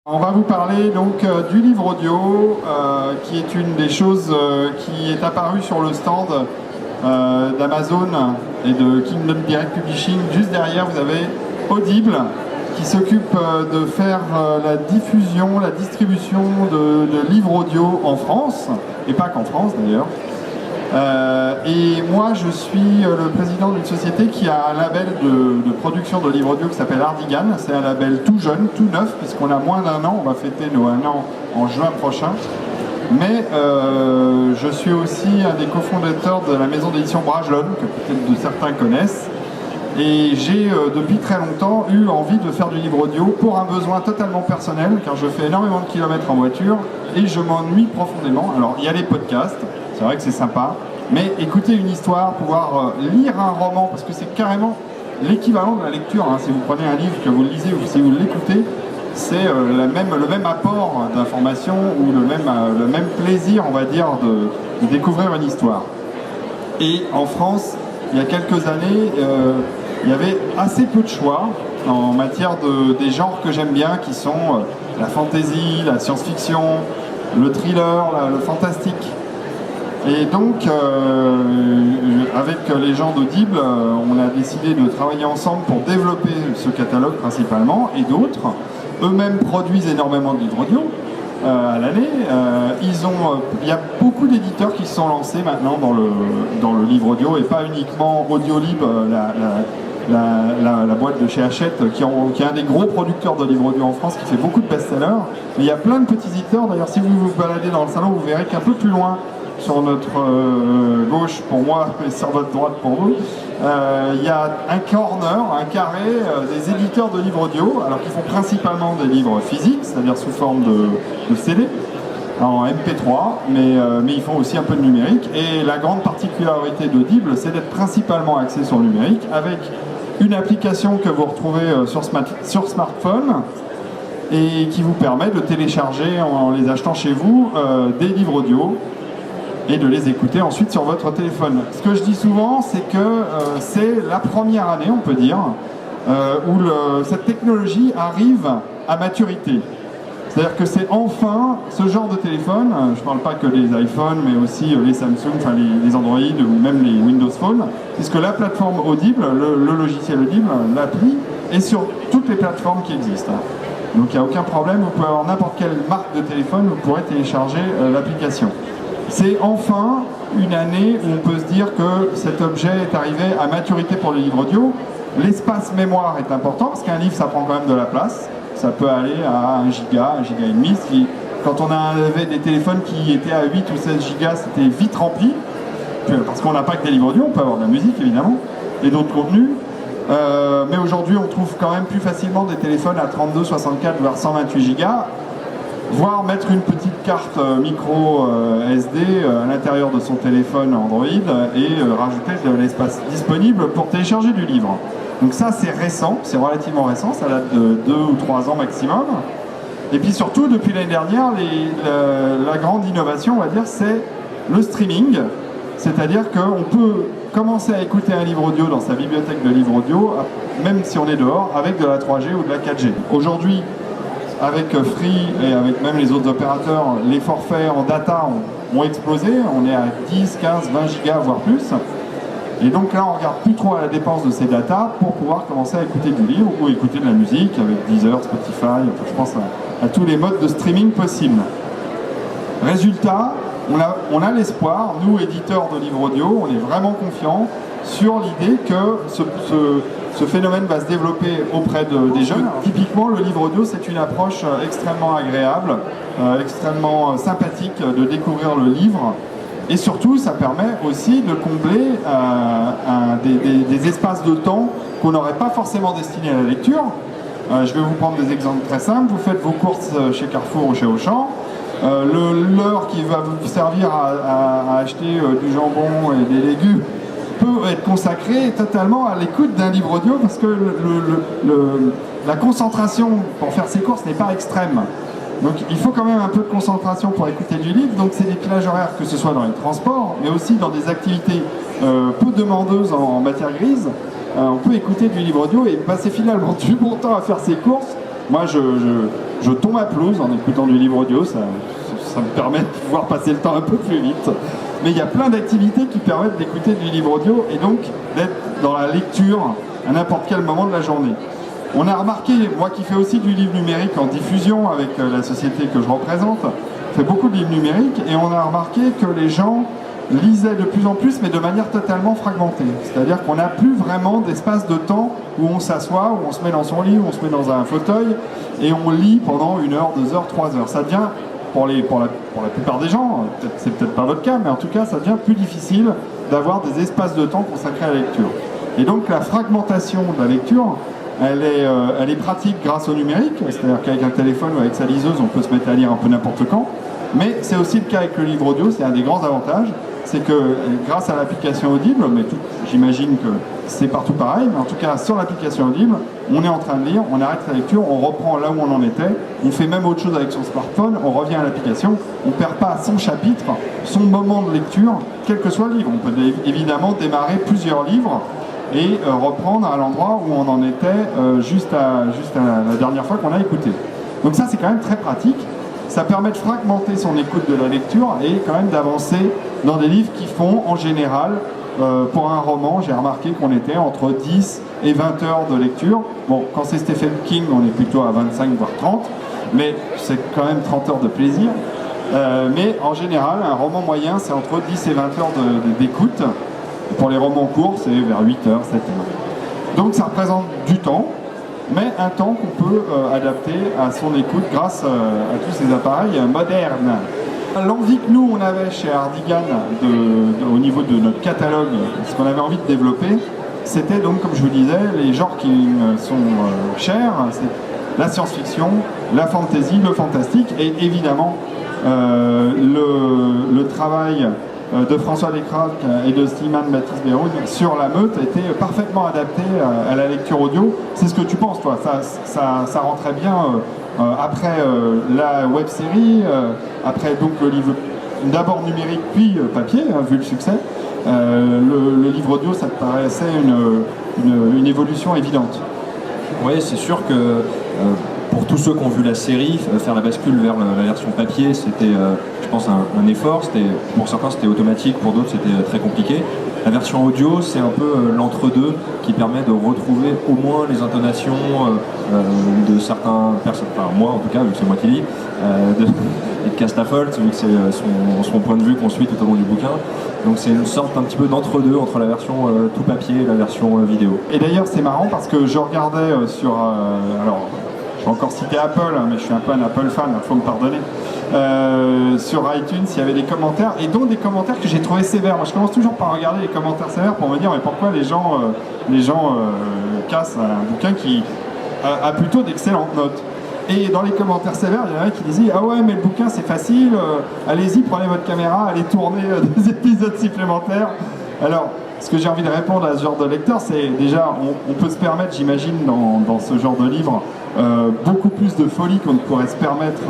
On va vous parler donc du livre audio, qui est une des choses qui est apparue sur le stand d'Amazon et de Kingdom Direct Publishing. Juste derrière, vous avez Audible, qui s'occupe de faire la diffusion, la distribution de livres audio en France, et pas qu'en France d'ailleurs. Et moi, je suis le président d'une société qui a un label de production de livres audio qui s'appelle Hardigan. C'est un label tout jeune, tout neuf, puisqu'on a moins d'1 an. On va fêter nos 1 an en juin prochain. Mais je suis aussi un des cofondateurs de la maison d'édition Brajlon, que peut-être de certains connaissent. Et j'ai depuis très longtemps eu envie de faire du livre audio pour un besoin totalement personnel, car je fais énormément de kilomètres en voiture et je m'ennuie profondément. Alors il y a les podcasts, c'est vrai que c'est sympa, mais écouter une histoire, pouvoir lire un roman, parce que c'est carrément l'équivalent de la lecture, hein. Si vous prenez un livre, que vous le lisez ou si vous l'écoutez, c'est le même apport d'information ou le même plaisir, on va dire, de découvrir une histoire. Et en France, il y a quelques années, il y avait assez peu de choix en matière des genres que j'aime bien, qui sont la fantasy, la science-fiction, le thriller, le fantastique. Et donc, avec les gens d'Audible, on a décidé de travailler ensemble pour développer ce catalogue principalement, et d'autres. Eux-mêmes produisent énormément de livres audio à l'année. Il y a beaucoup d'éditeurs qui se sont lancés maintenant dans le livre audio, et pas uniquement Audiolib, la boîte de chez Hachette, qui est un des gros producteurs de livres audio en France, qui fait beaucoup de best-sellers. Mais il y a plein de petits éditeurs. D'ailleurs, si vous vous baladez dans le salon, vous verrez qu'un peu plus loin, sur notre gauche pour moi et sur votre droite pour vous, il y a un corner, un carré des éditeurs de livres audio, alors qu'ils font principalement des livres physiques, c'est-à-dire sous forme de CD, en MP3, mais ils font aussi un peu de numérique. Et la grande particularité d'Audible, c'est d'être principalement axé sur le numérique, avec une application que vous retrouvez sur smartphone, et qui vous permet de télécharger en les achetant chez vous des livres audio, et de les écouter ensuite sur votre téléphone. Ce que je dis souvent, c'est que c'est la première année, on peut dire, où cette technologie arrive à maturité. C'est-à-dire que c'est enfin ce genre de téléphone, je ne parle pas que les iPhones, mais aussi les Samsung, enfin les Android ou même les Windows Phone, puisque la plateforme Audible, le logiciel Audible, l'appli, est sur toutes les plateformes qui existent. Donc il n'y a aucun problème, vous pouvez avoir n'importe quelle marque de téléphone, vous pourrez télécharger l'application. C'est enfin une année où on peut se dire que cet objet est arrivé à maturité pour le livre audio. L'espace mémoire est important, parce qu'un livre, ça prend quand même de la place. Ça peut aller à 1 giga, 1 giga et demi. Quand on avait des téléphones qui étaient à 8 ou 16 gigas, c'était vite rempli. Parce qu'on n'a pas que des livres audio, on peut avoir de la musique évidemment, et d'autres contenus. Mais aujourd'hui, on trouve quand même plus facilement des téléphones à 32, 64, voire 128 gigas. Voire mettre une petite carte micro SD à l'intérieur de son téléphone Android et rajouter de l'espace disponible pour télécharger du livre. Donc ça, c'est récent, c'est relativement récent, ça date de 2 ou 3 ans maximum. Et puis surtout, depuis l'année dernière, la grande innovation, on va dire, c'est le streaming. C'est-à-dire qu'on peut commencer à écouter un livre audio dans sa bibliothèque de livres audio, même si on est dehors, avec de la 3G ou de la 4G. Aujourd'hui, avec Free et avec même les autres opérateurs, les forfaits en data ont explosé. On est à 10, 15, 20 gigas, voire plus. Et donc là, on ne regarde plus trop à la dépense de ces datas pour pouvoir commencer à écouter du livre ou écouter de la musique avec Deezer, Spotify, enfin, je pense à tous les modes de streaming possibles. Résultat, on a l'espoir, nous, éditeurs de livres audio, on est vraiment confiants sur l'idée que ce phénomène va se développer auprès des jeunes. Typiquement, le livre audio, c'est une approche extrêmement agréable, extrêmement sympathique de découvrir le livre. Et surtout, ça permet aussi de combler des espaces de temps qu'on n'aurait pas forcément destinés à la lecture. Je vais vous prendre des exemples très simples. Vous faites vos courses chez Carrefour ou chez Auchan. L'heure qui va vous servir à acheter du jambon et des légumes peut être consacré totalement à l'écoute d'un livre audio, parce que la concentration pour faire ses courses n'est pas extrême. Donc il faut quand même un peu de concentration pour écouter du livre. Donc c'est des plages horaires, que ce soit dans les transports, mais aussi dans des activités peu demandeuses en matière grise. On peut écouter du livre audio et passer finalement du bon temps à faire ses courses Moi, je tombe à pelouse en écoutant du livre audio, ça me permet de pouvoir passer le temps un peu plus vite. Mais il y a plein d'activités qui permettent d'écouter du livre audio et donc d'être dans la lecture à n'importe quel moment de la journée. On a remarqué, moi qui fais aussi du livre numérique en diffusion avec la société que je représente, je fais beaucoup de livres numériques et on a remarqué que les gens lisaient de plus en plus mais de manière totalement fragmentée. C'est-à-dire qu'on n'a plus vraiment d'espace de temps où on s'assoit, où on se met dans son lit, où on se met dans un fauteuil et on lit pendant 1 heure, 2 heures, 3 heures. Ça devient, pour la plupart des gens, c'est peut-être pas votre cas, mais en tout cas ça devient plus difficile d'avoir des espaces de temps consacrés à la lecture. Et donc la fragmentation de la lecture, elle est pratique grâce au numérique, c'est-à-dire qu'avec un téléphone ou avec sa liseuse, on peut se mettre à lire un peu n'importe quand. Mais c'est aussi le cas avec le livre audio, c'est un des grands avantages, c'est que grâce à l'application Audible, mais j'imagine que c'est partout pareil, mais en tout cas sur l'application Audible, on est en train de lire, on arrête la lecture, on reprend là où on en était, on fait même autre chose avec son smartphone, on revient à l'application, on ne perd pas son chapitre, son moment de lecture, quel que soit le livre. On peut évidemment démarrer plusieurs livres et reprendre à l'endroit où on en était juste à la dernière fois qu'on a écouté. Donc ça c'est quand même très pratique. Ça permet de fragmenter son écoute de la lecture et quand même d'avancer dans des livres qui font en général, pour un roman, j'ai remarqué qu'on était entre 10 et 20 heures de lecture. Bon, quand c'est Stephen King, on est plutôt à 25 voire 30, mais c'est quand même 30 heures de plaisir. Mais en général, un roman moyen, c'est entre 10 et 20 heures d'écoute. Pour les romans courts, c'est vers 8 heures, 7 heures. Donc ça représente du temps, mais un temps qu'on peut adapter à son écoute grâce à tous ces appareils modernes. L'envie que nous on avait chez Hardigan au niveau de notre catalogue, ce qu'on avait envie de développer, c'était donc, comme je vous disais, les genres qui me sont chers, c'est la science-fiction, la fantasy, le fantastique et évidemment le travail de François Descraques et de Slimane Baptiste-Beyrouth sur la meute était parfaitement adapté à la lecture audio. C'est ce que tu penses, toi, ça rentrait bien après la web-série, après donc le livre d'abord numérique puis papier, vu le succès. Le livre audio, ça te paraissait une évolution évidente. Oui, c'est sûr que pour tous ceux qui ont vu la série, faire la bascule vers la version papier, c'était, je pense, un effort. Pour certains, c'était automatique, pour d'autres, c'était très compliqué. La version audio, c'est un peu l'entre-deux qui permet de retrouver au moins les intonations de certains personnes, enfin moi en tout cas, vu que c'est moi qui lis, et de Castafolt, vu que c'est son point de vue qu'on suit tout au long du bouquin. Donc c'est une sorte un petit peu d'entre-deux entre la version tout papier et la version vidéo. Et d'ailleurs, c'est marrant parce que je regardais alors, je vais encore citer Apple, hein, mais je suis un peu un Apple fan, il faut me pardonner. Sur iTunes, il y avait des commentaires, et dont des commentaires que j'ai trouvé sévères. Moi, je commence toujours par regarder les commentaires sévères pour me dire mais pourquoi les gens cassent un bouquin qui a plutôt d'excellentes notes. Et dans les commentaires sévères, il y en a qui disaient ah ouais mais le bouquin c'est facile, allez-y, prenez votre caméra, allez tourner des épisodes supplémentaires. Alors, ce que j'ai envie de répondre à ce genre de lecteur, c'est déjà, on peut se permettre, j'imagine, dans ce genre de livre, beaucoup plus de folie qu'on ne pourrait se permettre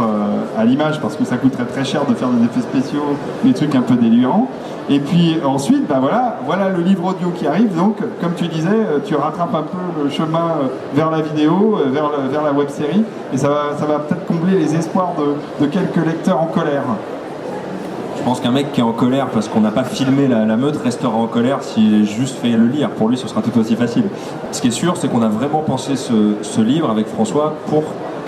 à l'image, parce que ça coûterait très cher de faire des effets spéciaux, des trucs un peu délirants. Et puis ensuite, ben voilà le livre audio qui arrive, donc comme tu disais, tu rattrapes un peu le chemin vers la vidéo, vers la web-série, et ça va peut-être combler les espoirs de quelques lecteurs en colère. Je pense qu'un mec qui est en colère parce qu'on n'a pas filmé la meute restera en colère s'il juste fait le lire. Pour lui, ce sera tout aussi facile. Ce qui est sûr, c'est qu'on a vraiment pensé ce livre avec François pour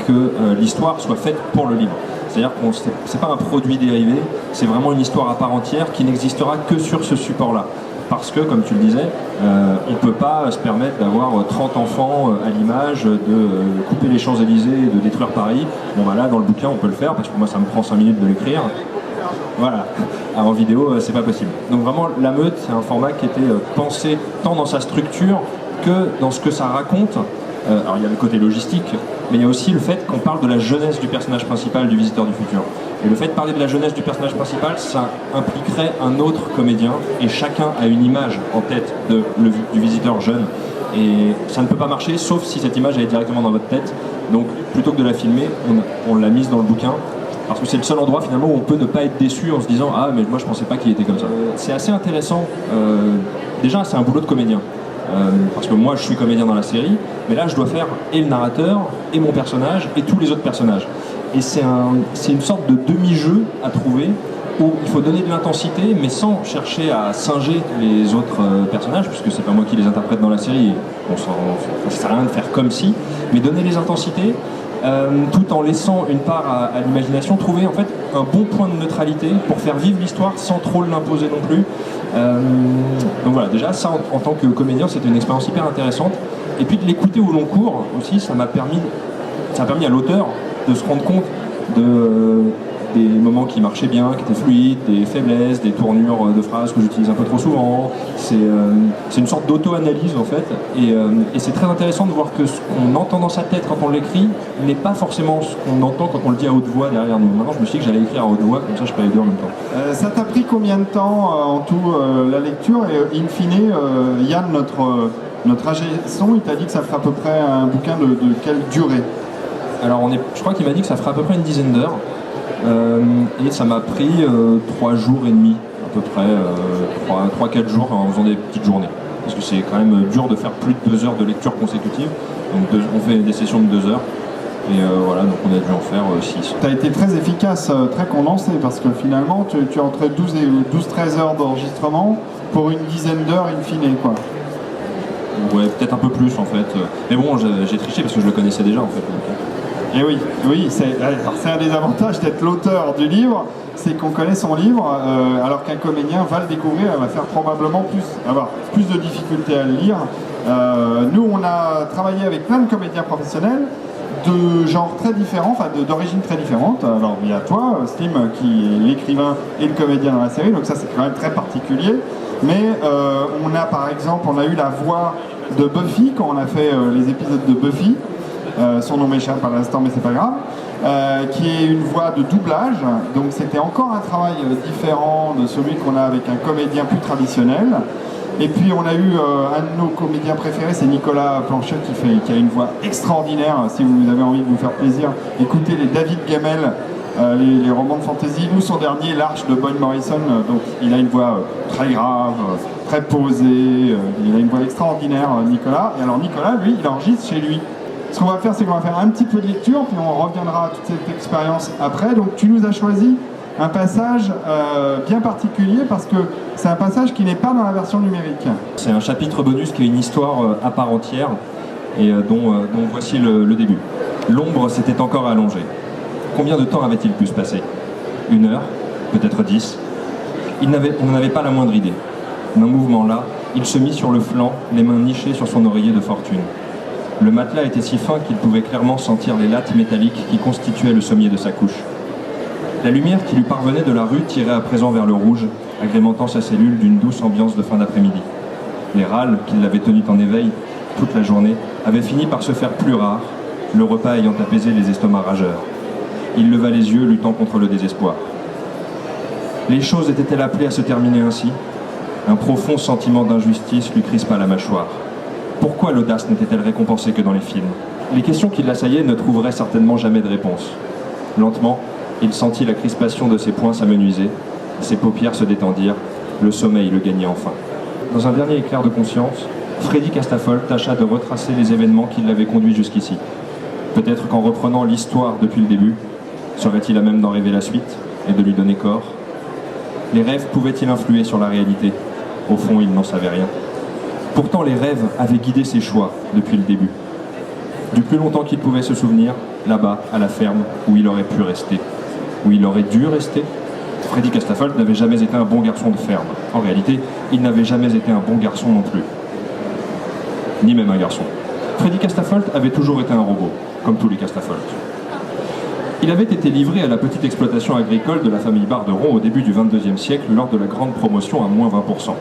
que l'histoire soit faite pour le livre. C'est-à-dire que c'est pas un produit dérivé, c'est vraiment une histoire à part entière qui n'existera que sur ce support-là. Parce que, comme tu le disais, on ne peut pas se permettre d'avoir 30 enfants à l'image, de couper les Champs-Élysées et de détruire Paris. Bon, bah là, dans le bouquin, on peut le faire, parce que moi, ça me prend 5 minutes de l'écrire. Voilà, en vidéo, c'est pas possible. Donc vraiment, La Meute, c'est un format qui était pensé tant dans sa structure que dans ce que ça raconte. Alors il y a le côté logistique, mais il y a aussi le fait qu'on parle de la jeunesse du personnage principal du Visiteur du Futur. Et le fait de parler de la jeunesse du personnage principal, ça impliquerait un autre comédien, et chacun a une image en tête du visiteur jeune. Et ça ne peut pas marcher, sauf si cette image elle est directement dans votre tête. Donc plutôt que de la filmer, on l'a mise dans le bouquin. Parce que c'est le seul endroit finalement où on peut ne pas être déçu en se disant ah mais moi je pensais pas qu'il était comme ça. C'est assez intéressant. Déjà c'est un boulot de comédien. parce que moi je suis comédien dans la série, mais là je dois faire et le narrateur, et mon personnage, et tous les autres personnages. Et c'est une sorte de demi-jeu à trouver, où il faut donner de l'intensité, mais sans chercher à singer les autres personnages, puisque c'est pas moi qui les interprète dans la série, ça sert à rien de faire comme si, mais donner les intensités, tout en laissant une part à l'imagination, trouver en fait un bon point de neutralité pour faire vivre l'histoire sans trop l'imposer non plus. Donc voilà, déjà ça en tant que comédien c'était une expérience hyper intéressante, et puis de l'écouter au long cours aussi, ça a permis à l'auteur de se rendre compte des moments qui marchaient bien, qui étaient fluides, des faiblesses, des tournures de phrases que j'utilise un peu trop souvent. C'est une sorte d'auto-analyse en fait, et c'est très intéressant de voir que ce qu'on entend dans sa tête quand on l'écrit n'est pas forcément ce qu'on entend quand on le dit à haute voix derrière nous. Maintenant je me suis dit que j'allais écrire à haute voix, comme ça je peux les deux en même temps. Ça t'a pris combien de temps en tout la lecture, et in fine, Yann, notre ingé son, il t'a dit que ça ferait à peu près un bouquin de quelle durée? Alors je crois qu'il m'a dit que ça ferait à peu près une dizaine d'heures. Et ça m'a pris 3 jours et demi à peu près, 3-4 jours en faisant des petites journées, parce que c'est quand même dur de faire plus de 2 heures de lecture consécutive, donc on fait des sessions de 2 heures, et voilà, donc on a dû en faire 6. Tu as été très efficace, très condensé, parce que finalement tu as entre 12-13 heures d'enregistrement pour une dizaine d'heures in fine, quoi. Ouais, peut-être un peu plus en fait, mais bon, j'ai triché parce que je le connaissais déjà en fait. Et oui, c'est un des avantages d'être l'auteur du livre, c'est qu'on connaît son livre, alors qu'un comédien va le découvrir, va faire probablement avoir plus de difficultés à le lire. Nous, on a travaillé avec plein de comédiens professionnels, de genres très différents, enfin d'origines très différentes. Alors il y a toi, Slim, qui est l'écrivain et le comédien dans la série, donc ça c'est quand même très particulier. Mais on a eu la voix de Buffy quand on a fait les épisodes de Buffy. Son nom m'échappe à l'instant, mais c'est pas grave, qui est une voix de doublage, donc c'était encore un travail différent de celui qu'on a avec un comédien plus traditionnel. Et puis on a eu un de nos comédiens préférés, c'est Nicolas Planchet, qui a une voix extraordinaire. Si vous avez envie de vous faire plaisir, écoutez les David Gemmell, les romans de fantasy, ou son dernier, L'Arche de Boyd Morrison. Donc il a une voix très grave, très posée, il a une voix extraordinaire, Nicolas. Et alors Nicolas, lui, il enregistre chez lui. Ce qu'on va faire, c'est qu'on va faire un petit peu de lecture, puis on reviendra à toute cette expérience après. Donc tu nous as choisi un passage bien particulier, parce que c'est un passage qui n'est pas dans la version numérique. C'est un chapitre bonus qui est une histoire à part entière, et dont voici le début. L'ombre s'était encore allongée. Combien de temps avait-il pu se passer? 1 heure? Peut-être 10? On n'en avait pas la moindre idée. D'un mouvement là, il se mit sur le flanc, les mains nichées sur son oreiller de fortune. Le matelas était si fin qu'il pouvait clairement sentir les lattes métalliques qui constituaient le sommier de sa couche. La lumière qui lui parvenait de la rue tirait à présent vers le rouge, agrémentant sa cellule d'une douce ambiance de fin d'après-midi. Les râles, qui l'avaient tenu en éveil toute la journée, avaient fini par se faire plus rares, le repas ayant apaisé les estomacs rageurs. Il leva les yeux, luttant contre le désespoir. Les choses étaient-elles appelées à se terminer ainsi? Un profond sentiment d'injustice lui crispa la mâchoire. Pourquoi l'audace n'était-elle récompensée que dans les films? Les questions qui l'assaillaient ne trouveraient certainement jamais de réponse. Lentement, il sentit la crispation de ses poings s'amenuiser, ses paupières se détendirent, le sommeil le gagnait enfin. Dans un dernier éclair de conscience, Freddy Castafol tâcha de retracer les événements qui l'avaient conduit jusqu'ici. Peut-être qu'en reprenant l'histoire depuis le début, serait-il à même d'en rêver la suite et de lui donner corps? Les rêves pouvaient-ils influer sur la réalité? Au fond, il n'en savait rien. Pourtant, les rêves avaient guidé ses choix depuis le début. Du plus longtemps qu'il pouvait se souvenir, là-bas, à la ferme, où il aurait pu rester, où il aurait dû rester, Freddy Castafol n'avait jamais été un bon garçon de ferme. En réalité, il n'avait jamais été un bon garçon non plus. Ni même un garçon. Freddy Castafol avait toujours été un robot, comme tous les Castafol. Il avait été livré à la petite exploitation agricole de la famille Barderon au début du XXIe siècle lors de la grande promotion à moins 20%.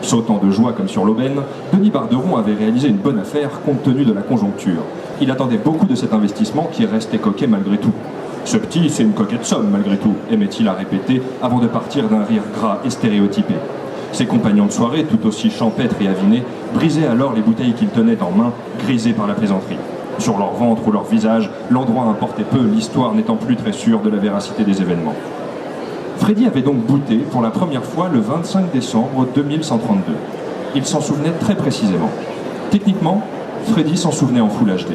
Sautant de joie comme sur l'aubaine, Denis Barderon avait réalisé une bonne affaire compte tenu de la conjoncture. Il attendait beaucoup de cet investissement qui restait coquet malgré tout. Ce petit, c'est une coquette somme malgré tout, aimait-il à répéter avant de partir d'un rire gras et stéréotypé. Ses compagnons de soirée, tout aussi champêtres et avinés, brisaient alors les bouteilles qu'ils tenaient en main, grisées par la plaisanterie. Sur leur ventre ou leur visage, l'endroit importait peu, l'histoire n'étant plus très sûre de la véracité des événements. Freddy avait donc bouté pour la première fois le 25 décembre 2132. Il s'en souvenait très précisément. Techniquement, Freddy s'en souvenait en Full HD.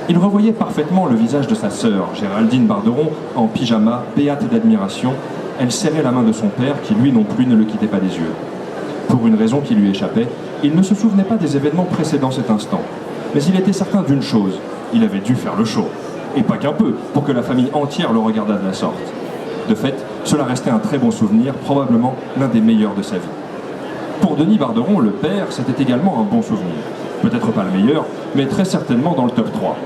Il revoyait parfaitement le visage de sa sœur, Géraldine Barderon, en pyjama, béate d'admiration. Elle serrait la main de son père, qui lui non plus ne le quittait pas des yeux. Pour une raison qui lui échappait, il ne se souvenait pas des événements précédant cet instant. Mais il était certain d'une chose, il avait dû faire le show. Et pas qu'un peu, pour que la famille entière le regardât de la sorte. De fait, cela restait un très bon souvenir, probablement l'un des meilleurs de sa vie. Pour Denis Barderon, le père, c'était également un bon souvenir. Peut-être pas le meilleur, mais très certainement dans le top 3.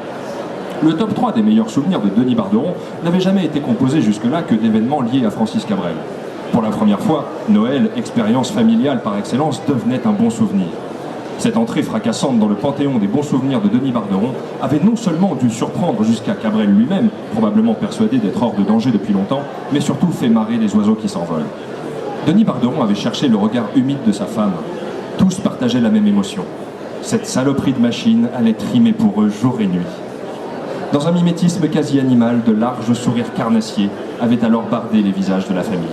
Le top 3 des meilleurs souvenirs de Denis Barderon n'avait jamais été composé jusque-là que d'événements liés à Francis Cabrel. Pour la première fois, Noël, expérience familiale par excellence, devenait un bon souvenir. Cette entrée fracassante dans le panthéon des bons souvenirs de Denis Barderon avait non seulement dû surprendre jusqu'à Cabrel lui-même, probablement persuadé d'être hors de danger depuis longtemps, mais surtout fait marrer les oiseaux qui s'envolent. Denis Barderon avait cherché le regard humide de sa femme. Tous partageaient la même émotion. Cette saloperie de machine allait trimer pour eux jour et nuit. Dans un mimétisme quasi animal, de larges sourires carnassiers avaient alors bardé les visages de la famille.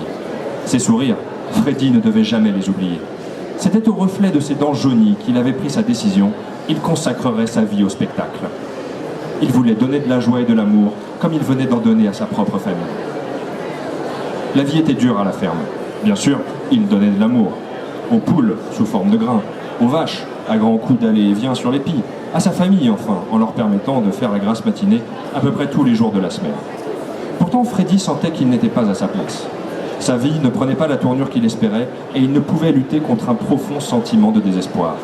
Ces sourires, Freddy ne devait jamais les oublier. C'était au reflet de ses dents jaunies qu'il avait pris sa décision. Il consacrerait sa vie au spectacle. Il voulait donner de la joie et de l'amour, comme il venait d'en donner à sa propre famille. La vie était dure à la ferme. Bien sûr, il donnait de l'amour. Aux poules, sous forme de grains. Aux vaches, à grands coups d'aller et vient sur les pies. À sa famille, enfin, en leur permettant de faire la grasse matinée à peu près tous les jours de la semaine. Pourtant, Freddy sentait qu'il n'était pas à sa place. Sa vie ne prenait pas la tournure qu'il espérait et il ne pouvait lutter contre un profond sentiment de désespoir.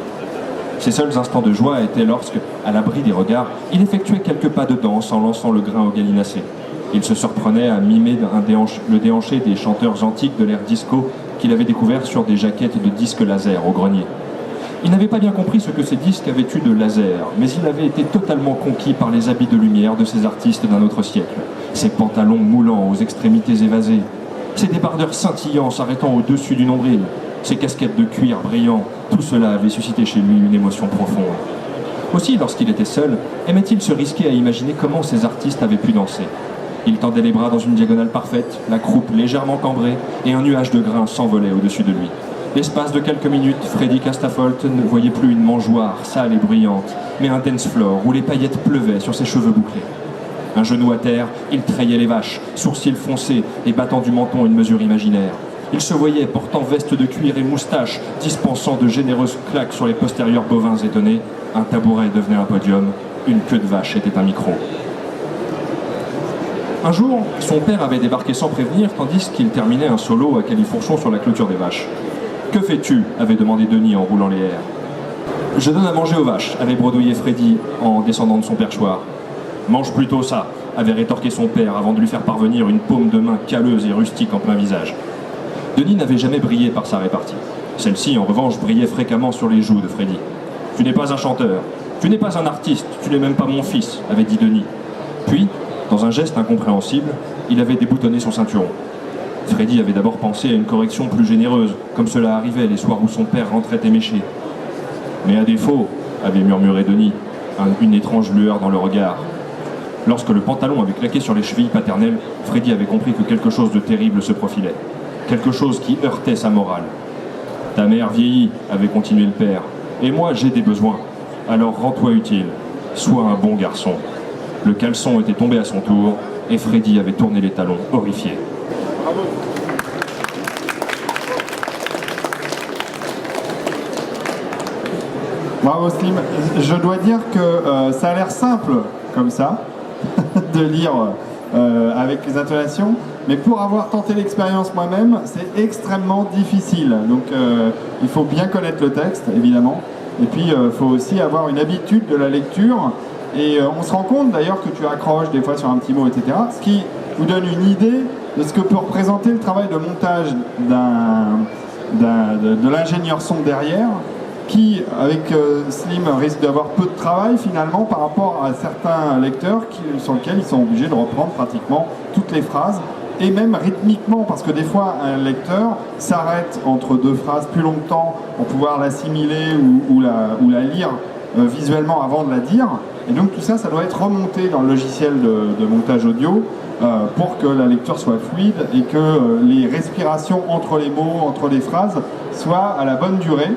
Ses seuls instants de joie étaient lorsque, à l'abri des regards, il effectuait quelques pas de danse en lançant le grain au gallinacé. Il se surprenait à mimer le déhanché des chanteurs antiques de l'ère disco qu'il avait découvert sur des jaquettes de disques laser au grenier. Il n'avait pas bien compris ce que ces disques avaient eu de laser, mais il avait été totalement conquis par les habits de lumière de ces artistes d'un autre siècle. Ces pantalons moulants aux extrémités évasées, ces débardeurs scintillants s'arrêtant au-dessus du nombril, ces casquettes de cuir brillants, tout cela avait suscité chez lui une émotion profonde. Aussi, lorsqu'il était seul, aimait-il se risquer à imaginer comment ces artistes avaient pu danser. Il tendait les bras dans une diagonale parfaite, la croupe légèrement cambrée, et un nuage de grains s'envolait au-dessus de lui. L'espace de quelques minutes, Freddy Castafolt ne voyait plus une mangeoire sale et bruyante, mais un dance floor où les paillettes pleuvaient sur ses cheveux bouclés. Un genou à terre, il trayait les vaches, sourcils foncés et battant du menton une mesure imaginaire. Il se voyait portant veste de cuir et moustache, dispensant de généreuses claques sur les postérieurs bovins étonnés. Un tabouret devenait un podium, une queue de vache était un micro. Un jour, son père avait débarqué sans prévenir, tandis qu'il terminait un solo à califourchon sur la clôture des vaches. « Que fais-tu » avait demandé Denis en roulant les airs. « Je donne à manger aux vaches » avait bredouillé Freddy en descendant de son perchoir. « Mange plutôt ça » avait rétorqué son père avant de lui faire parvenir une paume de main calleuse et rustique en plein visage. Denis n'avait jamais brillé par sa répartie. Celle-ci, en revanche, brillait fréquemment sur les joues de Freddy. « Tu n'es pas un chanteur, tu n'es pas un artiste, tu n'es même pas mon fils » avait dit Denis. Puis, dans un geste incompréhensible, il avait déboutonné son ceinturon. Freddy avait d'abord pensé à une correction plus généreuse, comme cela arrivait les soirs où son père rentrait éméché. Mais à défaut, avait murmuré Denis, une étrange lueur dans le regard. Lorsque le pantalon avait claqué sur les chevilles paternelles, Freddy avait compris que quelque chose de terrible se profilait. Quelque chose qui heurtait sa morale. « Ta mère vieillit, » avait continué le père, « et moi j'ai des besoins. Alors rends-toi utile. Sois un bon garçon. » Le caleçon était tombé à son tour, et Freddy avait tourné les talons, horrifié. Bravo. Bravo Slim. Je dois dire que ça a l'air simple comme ça de lire avec les intonations, mais pour avoir tenté l'expérience moi-même, c'est extrêmement difficile. Donc il faut bien connaître le texte, évidemment, et puis il faut aussi avoir une habitude de la lecture. Et on se rend compte d'ailleurs que tu accroches des fois sur un petit mot, etc. Ce qui vous donne une idée de ce que peut représenter le travail de montage de l'ingénieur son derrière, qui, avec Slim, risque d'avoir peu de travail finalement par rapport à certains lecteurs sur lesquels ils sont obligés de reprendre pratiquement toutes les phrases, et même rythmiquement, parce que des fois un lecteur s'arrête entre deux phrases plus longtemps pour pouvoir l'assimiler ou la lire visuellement avant de la dire. Et donc tout ça, ça doit être remonté dans le logiciel de montage audio pour que la lecture soit fluide et que les respirations entre les mots, entre les phrases soient à la bonne durée.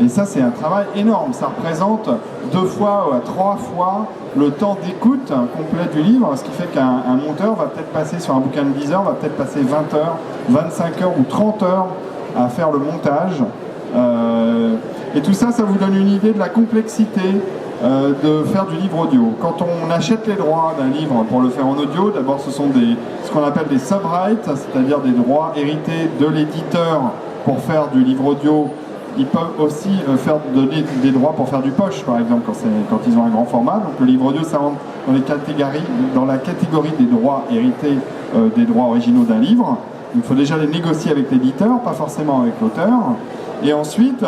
Et ça, c'est un travail énorme. Ça représente 2 fois ou 3 fois le temps d'écoute complet du livre, ce qui fait qu'un monteur va peut-être passer sur un bouquin de 10 heures, va peut-être passer 20 heures, 25 heures ou 30 heures à faire le montage. Et tout ça, ça vous donne une idée de la complexité de faire du livre audio. Quand on achète les droits d'un livre pour le faire en audio, d'abord ce sont ce qu'on appelle des subrights, c'est-à-dire des droits hérités de l'éditeur pour faire du livre audio. Ils peuvent aussi donner des droits pour faire du poche, par exemple, quand ils ont un grand format. Donc le livre audio, ça rentre dans la catégorie des droits hérités des droits originaux d'un livre. Il faut déjà les négocier avec l'éditeur, pas forcément avec l'auteur. Et ensuite,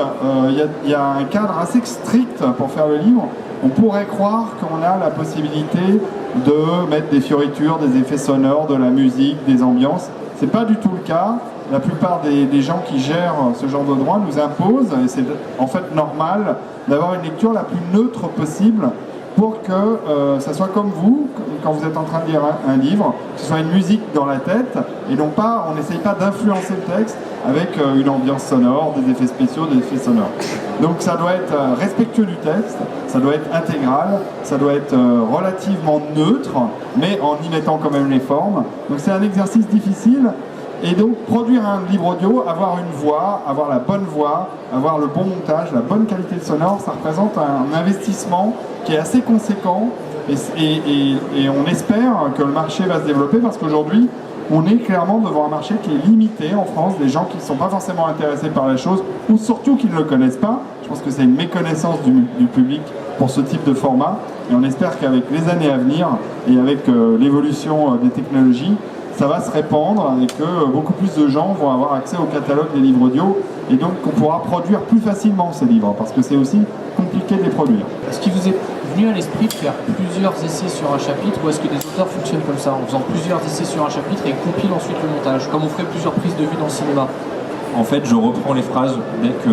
il y a un cadre assez strict pour faire le livre. On pourrait croire qu'on a la possibilité de mettre des fioritures, des effets sonores, de la musique, des ambiances. C'est pas du tout le cas. La plupart des gens qui gèrent ce genre de droits nous imposent, et c'est en fait normal, d'avoir une lecture la plus neutre possible pour que ça soit comme vous, quand vous êtes en train de lire un livre, que ce soit une musique dans la tête, et non pas, on n'essaye pas d'influencer le texte avec une ambiance sonore, des effets spéciaux, des effets sonores. Donc ça doit être respectueux du texte, ça doit être intégral, ça doit être relativement neutre, mais en y mettant quand même les formes. Donc c'est un exercice difficile. Et donc, produire un livre audio, avoir une voix, avoir la bonne voix, avoir le bon montage, la bonne qualité de sonore, ça représente un investissement qui est assez conséquent. Et on espère que le marché va se développer parce qu'aujourd'hui, on est clairement devant un marché qui est limité en France, des gens qui ne sont pas forcément intéressés par la chose, ou surtout qui ne le connaissent pas. Je pense que c'est une méconnaissance du public pour ce type de format. Et on espère qu'avec les années à venir et avec l'évolution des technologies, ça va se répandre et que beaucoup plus de gens vont avoir accès au catalogue des livres audio et donc qu'on pourra produire plus facilement ces livres parce que c'est aussi compliqué de les produire. Est-ce qu'il vous est venu à l'esprit de faire plusieurs essais sur un chapitre ou est-ce que des auteurs fonctionnent comme ça, en faisant plusieurs essais sur un chapitre et compilent ensuite le montage, comme on ferait plusieurs prises de vue dans le cinéma? En fait, je reprends les phrases dès que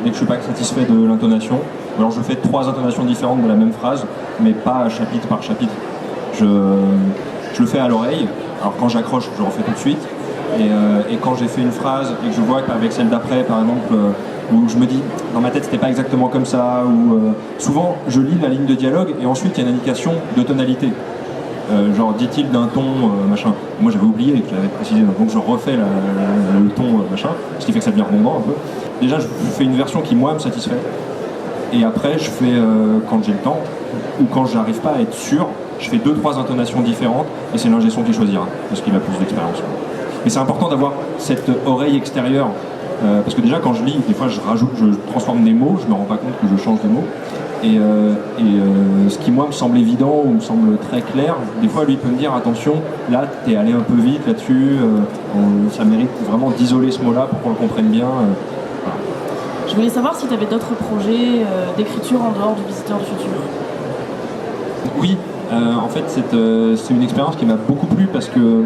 je suis pas satisfait de l'intonation. Alors je fais 3 intonations différentes de la même phrase, mais pas chapitre par chapitre. Je le fais à l'oreille. Alors quand j'accroche, je le refais tout de suite. Et quand j'ai fait une phrase et que je vois qu'avec celle d'après, par exemple, où je me dis, dans ma tête, c'était pas exactement comme ça, ou souvent, je lis la ligne de dialogue et ensuite, il y a une indication de tonalité. Genre, dit-il d'un ton, machin. Moi, j'avais oublié que j'avais précisé, donc je refais le ton, machin, ce qui fait que ça devient redondant un peu. Déjà, je fais une version qui, moi, me satisfait. Et après, je fais, quand j'ai le temps, ou quand j'arrive pas à être sûr, je fais 2-3 intonations différentes et c'est l'ingé son qui choisira, parce qu'il a plus d'expérience. Mais c'est important d'avoir cette oreille extérieure, parce que déjà quand je lis, des fois je transforme des mots, je me rends pas compte que je change de mots. Et ce qui moi me semble évident ou me semble très clair, des fois lui peut me dire attention, là t'es allé un peu vite là-dessus, ça mérite vraiment d'isoler ce mot-là pour qu'on le comprenne bien. Voilà. Je voulais savoir si tu avais d'autres projets d'écriture en dehors du Visiteur du Futur. Oui. En fait, c'est une expérience qui m'a beaucoup plu parce que,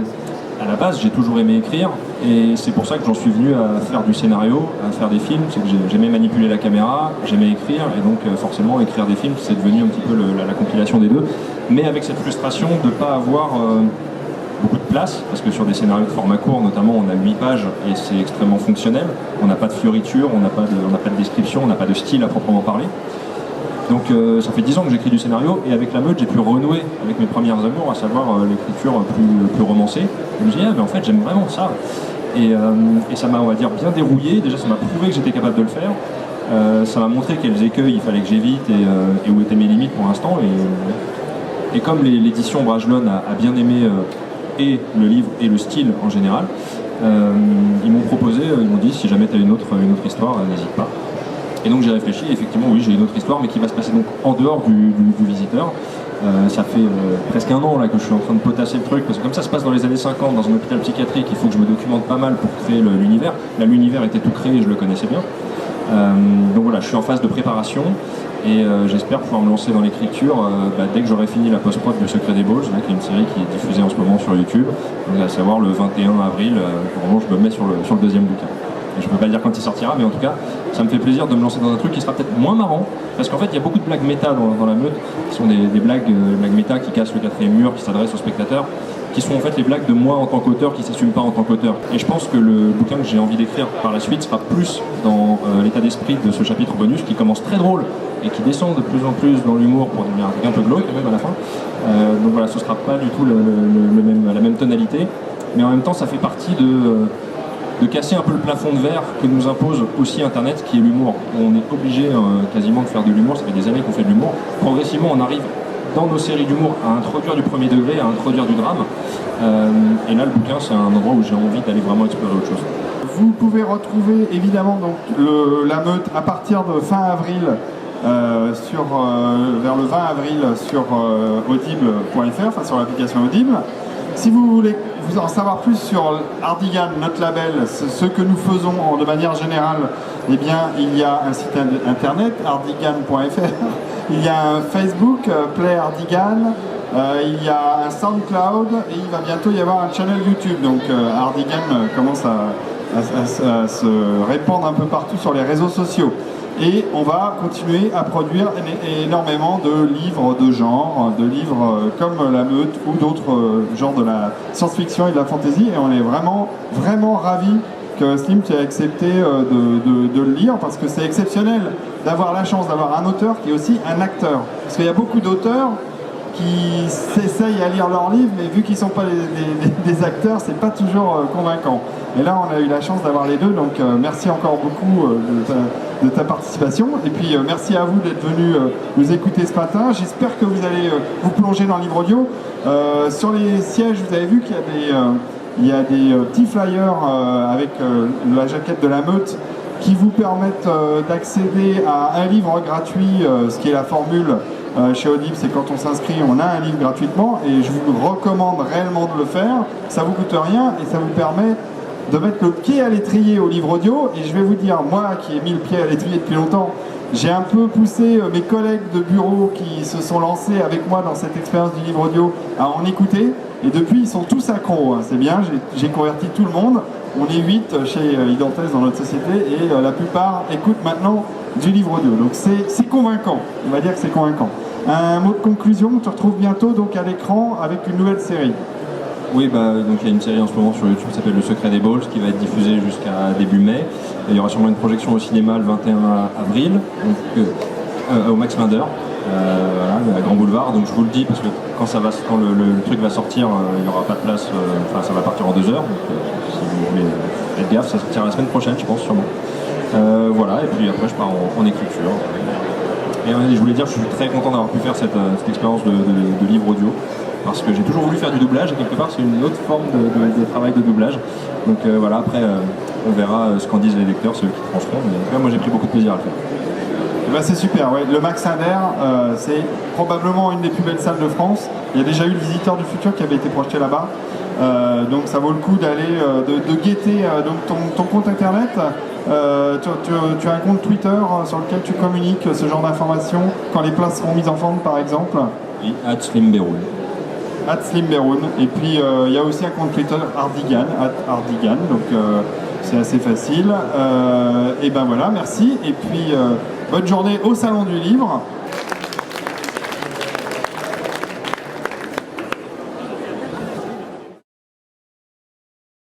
à la base, j'ai toujours aimé écrire et c'est pour ça que j'en suis venu à faire du scénario, à faire des films. C'est que j'aimais manipuler la caméra, j'aimais écrire et donc forcément écrire des films, c'est devenu un petit peu la compilation des deux. Mais avec cette frustration de ne pas avoir beaucoup de place parce que sur des scénarios de format court, notamment, on a 8 pages et c'est extrêmement fonctionnel. On n'a pas de fioriture, on n'a pas de description, on n'a pas de style à proprement parler. Donc ça fait 10 ans que j'écris du scénario et avec la meute j'ai pu renouer avec mes premières amours, à savoir l'écriture plus romancée. Je me suis dit mais en fait j'aime vraiment ça. Et ça m'a, on va dire, bien dérouillé. Déjà ça m'a prouvé que j'étais capable de le faire. Ça m'a montré quels écueils il fallait que j'évite et où étaient mes limites pour l'instant. Et comme l'édition Bragelonne a bien aimé et le livre et le style en général, ils m'ont proposé, ils m'ont dit si jamais tu as une autre histoire, n'hésite pas. Et donc j'ai réfléchi, et effectivement oui j'ai une autre histoire mais qui va se passer donc en dehors du Visiteur. Ça fait presque 1 an là que je suis en train de potasser le truc parce que comme ça se passe dans les années 50 dans un hôpital psychiatrique, il faut que je me documente pas mal pour créer l'univers. Là l'univers était tout créé et je le connaissais bien. Donc voilà, je suis en phase de préparation et j'espère pouvoir me lancer dans l'écriture dès que j'aurai fini la post-prod du Secret des Balls, qui est une série qui est diffusée en ce moment sur YouTube, donc, à savoir le 21 avril, vraiment je me mets sur le deuxième bouquin. Et je ne peux pas dire quand il sortira, mais en tout cas, ça me fait plaisir de me lancer dans un truc qui sera peut-être moins marrant, parce qu'en fait, il y a beaucoup de blagues méta dans la meute, qui sont des blagues méta qui cassent le 4e mur, qui s'adressent aux spectateurs. qui sont en fait les blagues de moi en tant qu'auteur qui s'assume pas en tant qu'auteur. Et je pense que le bouquin que j'ai envie d'écrire par la suite sera plus dans l'état d'esprit de ce chapitre bonus qui commence très drôle et qui descend de plus en plus dans l'humour pour devenir un truc un peu glauque même à la fin. Donc voilà, ce sera pas du tout la même tonalité, mais en même temps ça fait partie de casser un peu le plafond de verre que nous impose aussi Internet, qui est l'humour. On est obligé quasiment de faire de l'humour, ça fait des années qu'on fait de l'humour. Progressivement, on arrive dans nos séries d'humour à introduire du premier degré, à introduire du drame. Et là, le bouquin, c'est un endroit où j'ai envie d'aller vraiment explorer autre chose. Vous pouvez retrouver évidemment donc, la meute à partir de fin avril, vers le 20 avril sur audible.fr, enfin sur l'application Audible. Si vous voulez vous en savoir plus sur Hardigan, notre label, ce que nous faisons de manière générale, eh bien, il y a un site internet, hardigan.fr, il y a un Facebook, Play Hardigan, il y a un SoundCloud et il va bientôt y avoir un channel YouTube. Donc Hardigan commence à se répandre un peu partout sur les réseaux sociaux. Et on va continuer à produire énormément de livres de genre, de livres comme La Meute ou d'autres genres de la science-fiction et de la fantasy. Et on est vraiment, vraiment ravis que Slim t'ait accepté de le lire, parce que c'est exceptionnel d'avoir la chance d'avoir un auteur qui est aussi un acteur. Parce qu'il y a beaucoup d'auteurs qui s'essayent à lire leurs livres, mais vu qu'ils ne sont pas des acteurs, c'est pas toujours convaincant. Et là, on a eu la chance d'avoir les deux, donc merci encore beaucoup de ta participation. Et puis merci à vous d'être venus nous écouter ce matin. J'espère que vous allez vous plonger dans le livre audio. Sur les sièges, vous avez vu qu'il y a des petits flyers avec la jaquette de La Meute qui vous permettent d'accéder à un livre gratuit, ce qui est la formule chez Audible, c'est quand on s'inscrit, on a un livre gratuitement, et je vous recommande réellement de le faire. Ça vous coûte rien et ça vous permet de mettre le pied à l'étrier au livre audio. Et je vais vous dire, moi qui ai mis le pied à l'étrier depuis longtemps, j'ai un peu poussé mes collègues de bureau qui se sont lancés avec moi dans cette expérience du livre audio à en écouter, et depuis ils sont tous accros, hein. C'est bien, j'ai converti tout le monde. On est 8 chez Identez dans notre société, et la plupart écoutent maintenant du livre audio, donc c'est convaincant, on va dire que c'est convaincant. Un mot de conclusion, on te retrouve bientôt donc à l'écran avec une nouvelle série. Oui, donc il y a une série en ce moment sur YouTube qui s'appelle Le Secret des Balls, qui va être diffusée jusqu'à début mai. Et il y aura sûrement une projection au cinéma le 21 avril, donc, au Max Linder, voilà, à Grand Boulevard. Donc je vous le dis parce que quand le truc va sortir, il n'y aura pas de place, ça va partir en 2 heures. Donc si vous voulez être gaffe, ça sortira la semaine prochaine, je pense, sûrement. Voilà, et puis après je pars en écriture. Et je voulais dire, je suis très content d'avoir pu faire cette expérience de livre audio, parce que j'ai toujours voulu faire du doublage, et quelque part c'est une autre forme de travail de doublage. Donc voilà, après on verra ce qu'en disent les lecteurs, ceux qui trancheront, mais en tout cas moi j'ai pris beaucoup de plaisir à le faire. Eh ben, c'est super, ouais. Le Max Linder, c'est probablement une des plus belles salles de France. Il y a déjà eu le Visiteur du Futur qui avait été projeté là-bas. Donc ça vaut le coup d'aller, de guetter donc ton compte internet. Tu as un compte Twitter sur lequel tu communiques ce genre d'informations quand les places seront mises en vente, par exemple. Oui, @slimberoun. @slimberoun. Et puis il y a aussi un compte Twitter Hardigan, @hardigan. Donc c'est assez facile. Et ben voilà, merci. Et puis bonne journée au Salon du Livre.